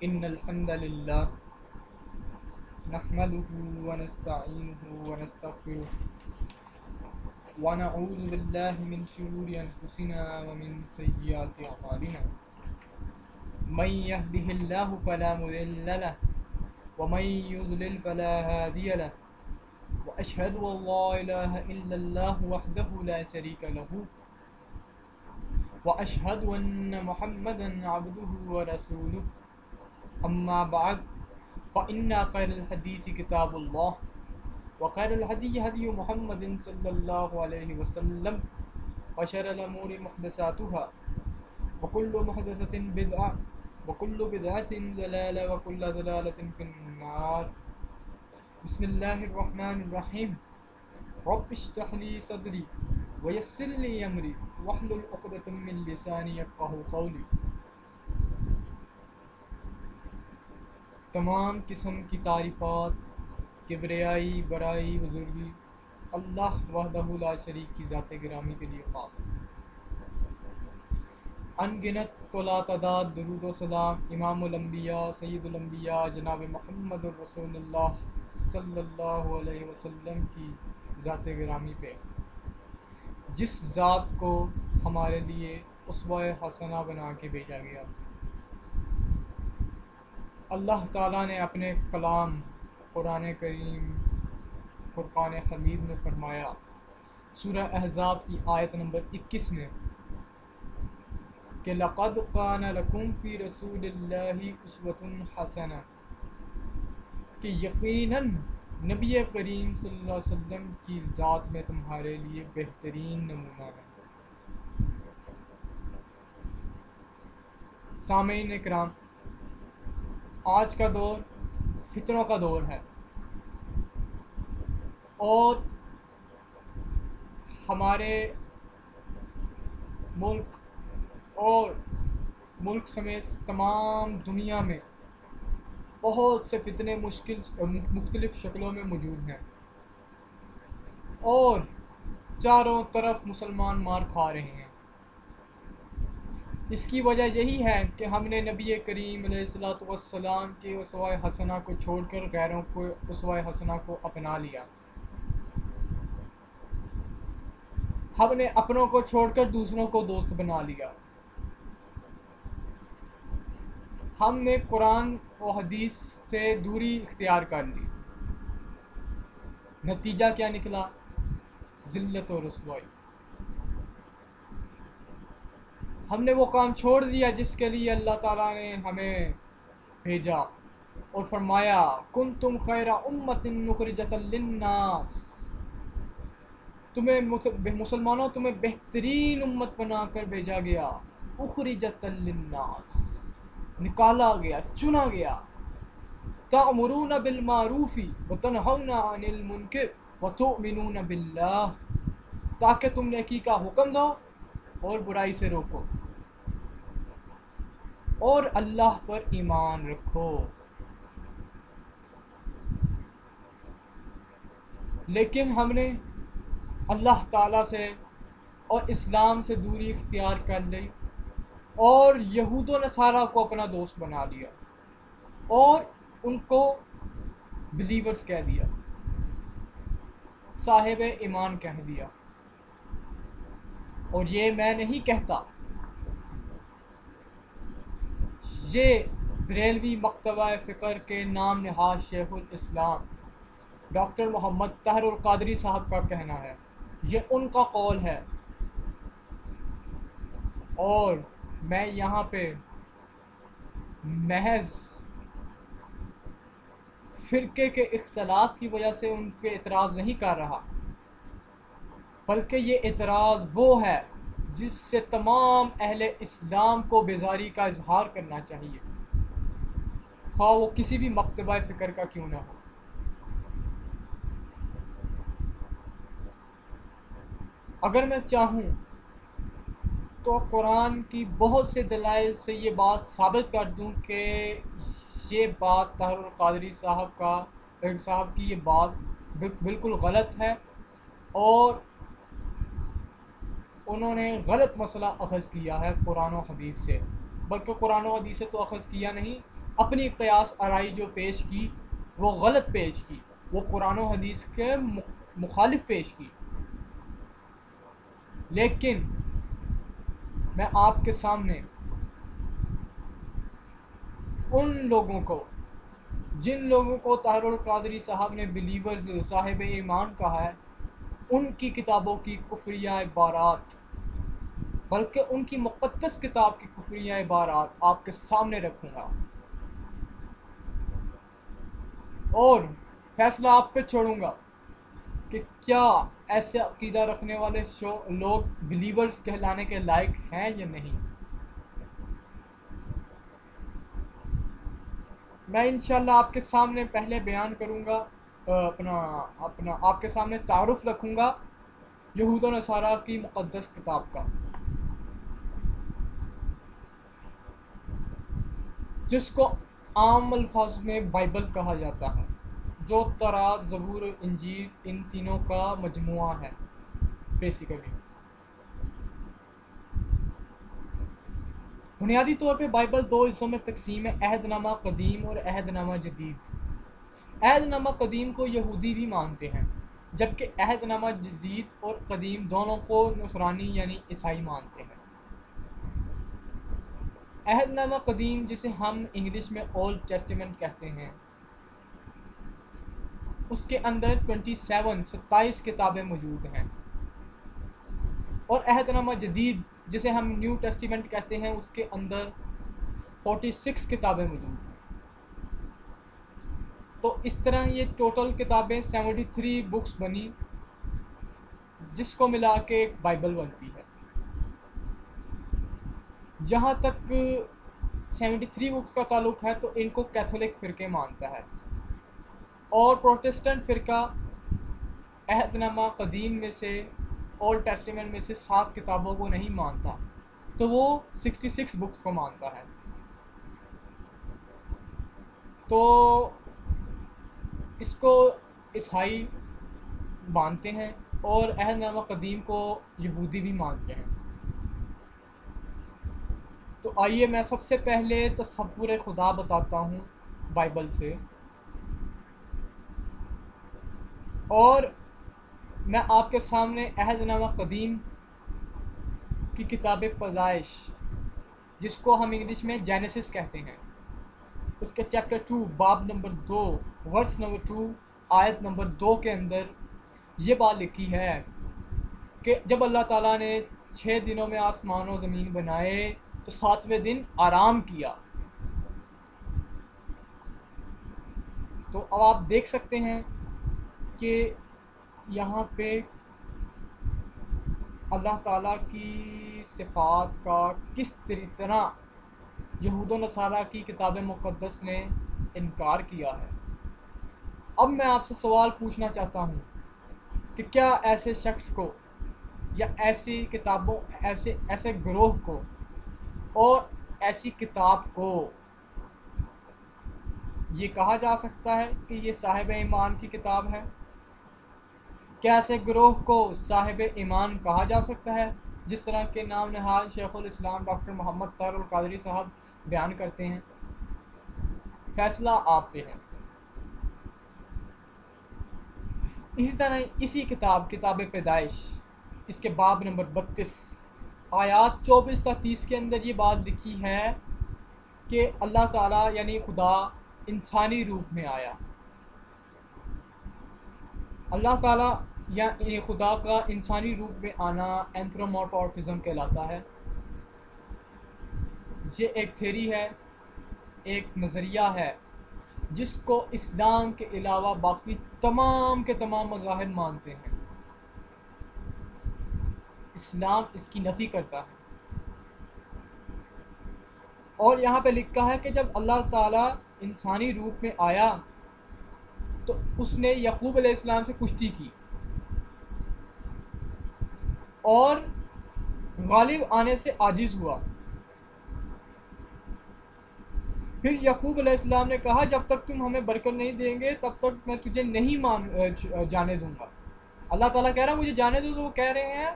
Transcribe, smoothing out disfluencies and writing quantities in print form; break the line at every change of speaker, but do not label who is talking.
إن الحمد لله نحمده ونستعينه ونستغفره ونعوذ بالله من شرور أنفسنا ومن سيئات أعمالنا من يهده الله فلا مضل له ومن يضلل فلا هادي له وأشهد أن لا إله إلا الله وحده لا شريك له وأشهد أن محمدا عبده ورسوله أما بعد فإن خير الحديث كتاب الله وخير الهدي هدي محمد صلى الله عليه وسلم وشر الأمور محدثاتها وكل محدثة بدعة وكل بدعة ضلالة وكل ضلالة في النار. بسم الله الرحمن الرحيم. رب اشرح لي صدري ويسر لي أمري واحلل عقدة من لساني يفقهوا قولي. تمام قسم کی تعریفات کبریائی برائی بزرگی اللہ وحدہ لا شریک کی ذات گرامی کے لیے خاص. ان گنت طلا تعداد درود و سلام امام الانبیاء سید الانبیاء جناب محمد الرسول اللہ صلی اللہ علیہ وسلم کی ذات گرامی پہ، جس ذات کو ہمارے لیے اسوہ حسنہ بنا کے بھیجا گیا. اللہ تعالیٰ نے اپنے کلام قرآن کریم فرقان حمید میں فرمایا، سورہ احزاب کی آیت نمبر 21 میں، کہ لَقَدْ كَانَ لَكُمْ فِي رَسُولِ اللَّهِ أُسْوَةٌ حَسَنَةٌ، کہ یقیناً نبی کریم صلی اللہ علیہ وسلم کی ذات میں تمہارے لیے بہترین نمونہ ہے. سامعین کرام، آج کا دور فتنوں کا دور ہے، اور ہمارے ملک اور ملک سمیت تمام دنیا میں بہت سے فتنے مختلف شکلوں میں موجود ہیں، اور چاروں طرف مسلمان مار کھا رہے ہیں. اس کی وجہ یہی ہے کہ ہم نے نبی کریم علیہ الصلوۃ والسلام کے اسوہ حسنہ کو چھوڑ کر غیروں کو اسوہ حسنہ کو اپنا لیا. ہم نے اپنوں کو چھوڑ کر دوسروں کو دوست بنا لیا. ہم نے قرآن و حدیث سے دوری اختیار کر لی. نتیجہ کیا نکلا؟ ذلت و رسوائی. ہم نے وہ کام چھوڑ دیا جس کے لیے اللہ تعالیٰ نے ہمیں بھیجا، اور فرمایا کنتم خیر امۃ اخرجت للناس، تمہیں مسلمانوں تمہیں بہترین امت بنا کر بھیجا گیا. اخرجت للناس، نکالا گیا، چنا گیا. تأمرون بالمعروف وتنہون عن المنکر وتؤمنون باللہ، تاکہ تم نیکی کا حکم دو اور برائی سے روکو اور اللہ پر ایمان رکھو. لیکن ہم نے اللہ تعالیٰ سے اور اسلام سے دوری اختیار کر لی، اور یہود و نصارہ کو اپنا دوست بنا لیا، اور ان کو بلیورز کہہ دیا، صاحب ایمان کہہ دیا. اور یہ میں نہیں کہتا، یہ بریلوی مکتبہ فکر کے نام نہاد شیخ الاسلام ڈاکٹر محمد طاہر القادری صاحب کا کہنا ہے. یہ ان کا قول ہے، اور میں یہاں پہ محض فرقے کے اختلاف کی وجہ سے ان پہ اعتراض نہیں کر رہا، بلکہ یہ اعتراض وہ ہے جس سے تمام اہل اسلام کو بیزاری کا اظہار کرنا چاہیے، خواہ وہ کسی بھی مکتبہ فکر کا کیوں نہ ہو. اگر میں چاہوں تو قرآن کی بہت سے دلائل سے یہ بات ثابت کر دوں کہ یہ بات طاہر القادری صاحب کی یہ بات بالکل غلط ہے، اور انہوں نے غلط مسئلہ اخذ کیا ہے قرآن و حدیث سے. بلکہ قرآن و حدیث سے تو اخذ کیا نہیں، اپنی قیاس آرائی جو پیش کی وہ غلط پیش کی، وہ قرآن و حدیث کے مخالف پیش کی۔ لیکن میں آپ کے سامنے ان لوگوں کو، جن لوگوں کو طاہر القادری صاحب نے بلیورز، صاحب ایمان کہا ہے، ان کی کتابوں کی کفریہ عبارات، بلکہ ان کی مقدس کتاب کی کفریہ عبارات آپ کے سامنے رکھوں گا، اور فیصلہ آپ پہ چھوڑوں گا کہ کیا ایسے عقیدہ رکھنے والے لوگ بلیورز کہلانے کے لائق ہیں یا نہیں۔ میں انشاءاللہ آپ کے سامنے پہلے بیان کروں گا، اپنا آپ کے سامنے تعارف رکھوں گا یہود و نصارہ کی مقدس کتاب کا، جس کو عام الفاظ میں بائبل کہا جاتا ہے، جو تورات، زبور اور انجیل ان تینوں کا مجموعہ ہے بیسیکلی۔ بنیادی طور پہ بائبل دو حصوں میں تقسیم ہے، عہد نامہ قدیم اور عہد نامہ جدید۔ عہد نامہ قدیم کو یہودی بھی مانتے ہیں، جبکہ عہد نامہ جدید اور قدیم دونوں کو نصرانی یعنی عیسائی مانتے ہیں۔ عہد نامہ قدیم، جسے ہم انگلش میں اولڈ ٹیسٹیمنٹ کہتے ہیں، اس کے اندر 27 کتابیں موجود ہیں، اور عہد نامہ جدید جسے ہم نیو ٹیسٹیمنٹ کہتے ہیں، اس کے اندر 46 کتابیں موجود ہیں۔ تو اس طرح یہ ٹوٹل کتابیں 73 بکس بنی، جس کو ملا کے ایک بائبل بنتی ہے۔ جہاں تک 73 بکس کا تعلق ہے تو ان کو کیتھولک فرقے مانتا ہے، اور پروٹسٹنٹ فرقہ عہد نامہ قدیم میں سے، اولڈ ٹیسٹیمنٹ میں سے 7 کتابوں کو نہیں مانتا، تو وہ 66 بکس کو مانتا ہے۔ تو اس کو عیسائی مانتے ہیں، اور عہد نامہ قدیم کو یہودی بھی مانتے ہیں۔ تو آئیے میں سب سے پہلے تصور خدا بتاتا ہوں بائبل سے، اور میں آپ کے سامنے عہد نامہ قدیم کی کتاب پیدائش، جس کو ہم انگلش میں جینیسس کہتے ہیں، اس کے چیپٹر 2 باب نمبر 2 ورس نمبر 2 آیت نمبر 2 کے اندر یہ بات لکھی ہے کہ جب اللہ تعالیٰ نے 6 دنوں میں آسمان و زمین بنائے تو 7ویں دن آرام کیا۔ تو اب آپ دیکھ سکتے ہیں کہ یہاں پہ اللہ تعالیٰ کی صفات کا کس طرح یہود و نصارہ کی کتاب مقدس نے انکار کیا ہے۔ اب میں آپ سے سوال پوچھنا چاہتا ہوں کہ کیا ایسے شخص کو، یا ایسی کتابوں، ایسے گروہ کو اور ایسی کتاب کو یہ کہا جا سکتا ہے کہ یہ صاحب ایمان کی کتاب ہے؟ کیا ایسے گروہ کو صاحب ایمان کہا جا سکتا ہے، جس طرح کے نام نہاد شیخ الاسلام ڈاکٹر محمد طاہر القادری صاحب بیان کرتے ہیں؟ فیصلہ آپ پہ ہے۔ اسی طرح اسی کتاب پیدائش، اس کے باب نمبر 32 آیات 24 تا 30 کے اندر یہ بات لکھی ہے کہ اللہ تعالیٰ یعنی خدا انسانی روپ میں آیا۔ اللہ تعالیٰ یا خدا کا انسانی روپ میں آنا اینتھرومورفزم کہلاتا ہے۔ یہ ایک تھیری ہے، ایک نظریہ ہے، جس کو اسلام کے علاوہ باقی تمام کے تمام مذاہب مانتے ہیں۔ اسلام اس کی نفی کرتا ہے، اور یہاں پہ لکھا ہے کہ جب اللہ تعالیٰ انسانی روپ میں آیا تو اس نے یعقوب علیہ السلام سے کشتی کی، اور غالب آنے سے عاجز ہوا۔ پھر یعقوب علیہ السلام نے کہا جب تک تم ہمیں برکت نہیں دیں گے تب تک میں تجھے نہیں جانے دوں گا۔ اللہ تعالیٰ کہہ رہا مجھے جانے دو، تو وہ کہہ رہے ہیں